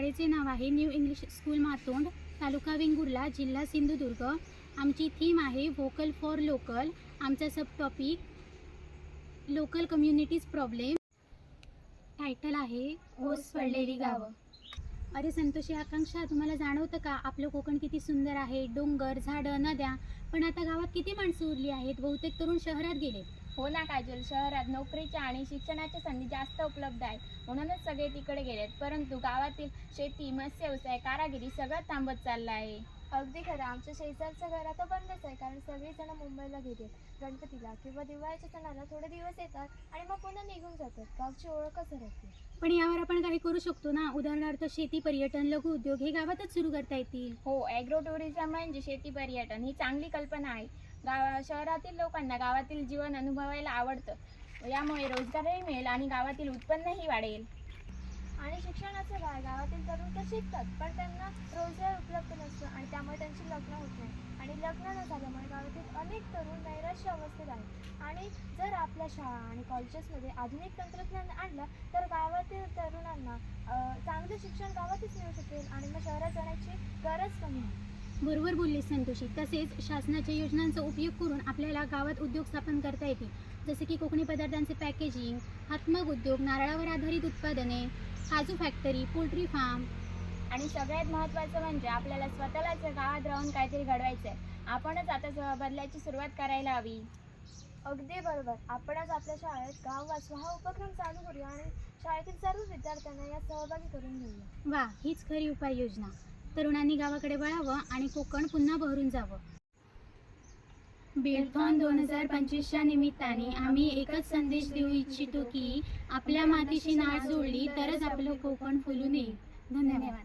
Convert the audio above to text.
शाळेचे नाव आहे new English school Matond, taluka Vengurla, जिल्हा सिंधुदुर्ग. आमची थीम आहे व्होकल फॉर लोकल. आमचा sub topic local communities problem. Title आहे ओस पडलेली गावं. अरे संतोषी, आकांक्षा, तुम्हाला जाणवतं का आपलं कोकण किती सुंदर आहे? डोंगर, झाडं, नद्या. पण आता गावात किती माणसं उरली आहेत? बहुतेक तरुण शहरात गेलेत. हो ना काजल, शहरात नोकरीच्या आणि शिक्षणाच्या संधी जास्त उपलब्ध आहेत, म्हणूनच सगळे तिकडे गेलेत. परंतु गावातील शेती, मत्स्य व्यवसाय, कारागिरी सगळं थांबत चाललं आहे. अगदी खरं. आमच्या शेजारचं घर आता बंदच आहे, कारण सगळेजण मुंबईला गेलेत. गणपतीला किंवा दिवाळीच्या सणाला थोडे दिवस येतात आणि मग पुन्हा निघून जातात. गावची ओळखच हरवते. पण यावर आपण काही करू शकतो ना. उदाहरणार्थ शेती, पर्यटन, लघु उद्योग हे गावातच सुरू करता येतील. हो, ॲग्रो टुरिझम म्हणजे शेती पर्यटन ही चांगली कल्पना आहे. शहरातील लोकांना गावातील जीवन अनुभवायला आवडतं. यामुळे रोजगारही मिळेल आणि गावातील उत्पन्नही वाढेल. आणि शिक्षणाचं काय, गावातील तरुण तर शिकतात, पण त्यांना रोजगार उपलब्ध नसतो आणि त्यामुळे त्यांची लग्न होत नाही. आणि लग्न न झाल्यामुळे गावातील अनेक तरुण नैराश्य अवस्थेत आहेत. आणि जर आपल्या शाळा आणि कॉलेजेसमध्ये आधुनिक तंत्रज्ञान आणलं तर गावातील तरुणांना चांगलं शिक्षण गावातच मिळू शकेल आणि मग शहरात जाण्याची गरज कमी होईल. बरोबर बोलली संतोषी. तसेच शासनाच्या योजनांचा उपयोग करून आपल्याला गावात उद्योग स्थापन करता येतील. जसे की कोकणी पदार्थांचे पॅकेजिंग, हातमाग उद्योग, नारळावर आधारित उत्पादने, काजू फॅक्टरी, पोल्ट्री फार्म. आणि सगळ्यात महत्त्वाचं म्हणजे आपल्याला स्वतःलाच गावात राहून काहीतरी घडवायचं आहे. आपणच आता बदलायची सुरुवात करायला हवी. अगदी बरोबर. आपणच आपल्या शाळेत गाव वाचवा हा उपक्रम चालू करूया आणि शाळेतील सर्व विद्यार्थ्यांना या सहभागी करून घेऊया. वा, हीच खरी उपाययोजना. तरुणांनी गावाकडे वळावं आणि कोकण पुन्हा बहरून जावं. बेलथॉन 2025च्या निमित्ताने आम्ही एकच संदेश देऊ इच्छितो की आपल्या मातीशी नाळ जोडली तरच आपलं कोकण फुलून येईल. धन्यवाद.